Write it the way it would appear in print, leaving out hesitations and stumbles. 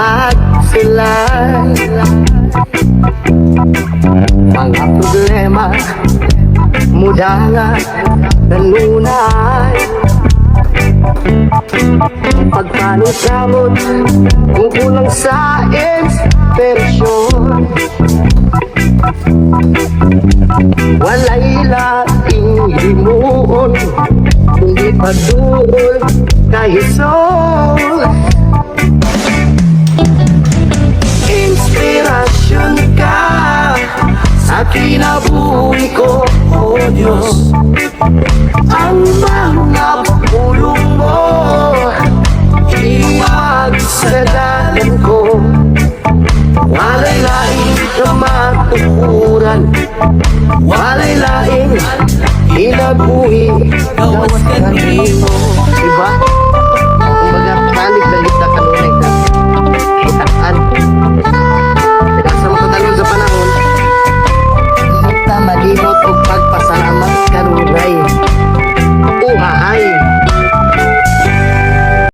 pagsulay. Mga problema muda nga nanunay. Pagpanot-kamot kung kulang sa inspirasyon, walay laing himuon kundi patuloy kahison. Inspirasyon ka sa kinabuhi ko, O Diyos. Ang mga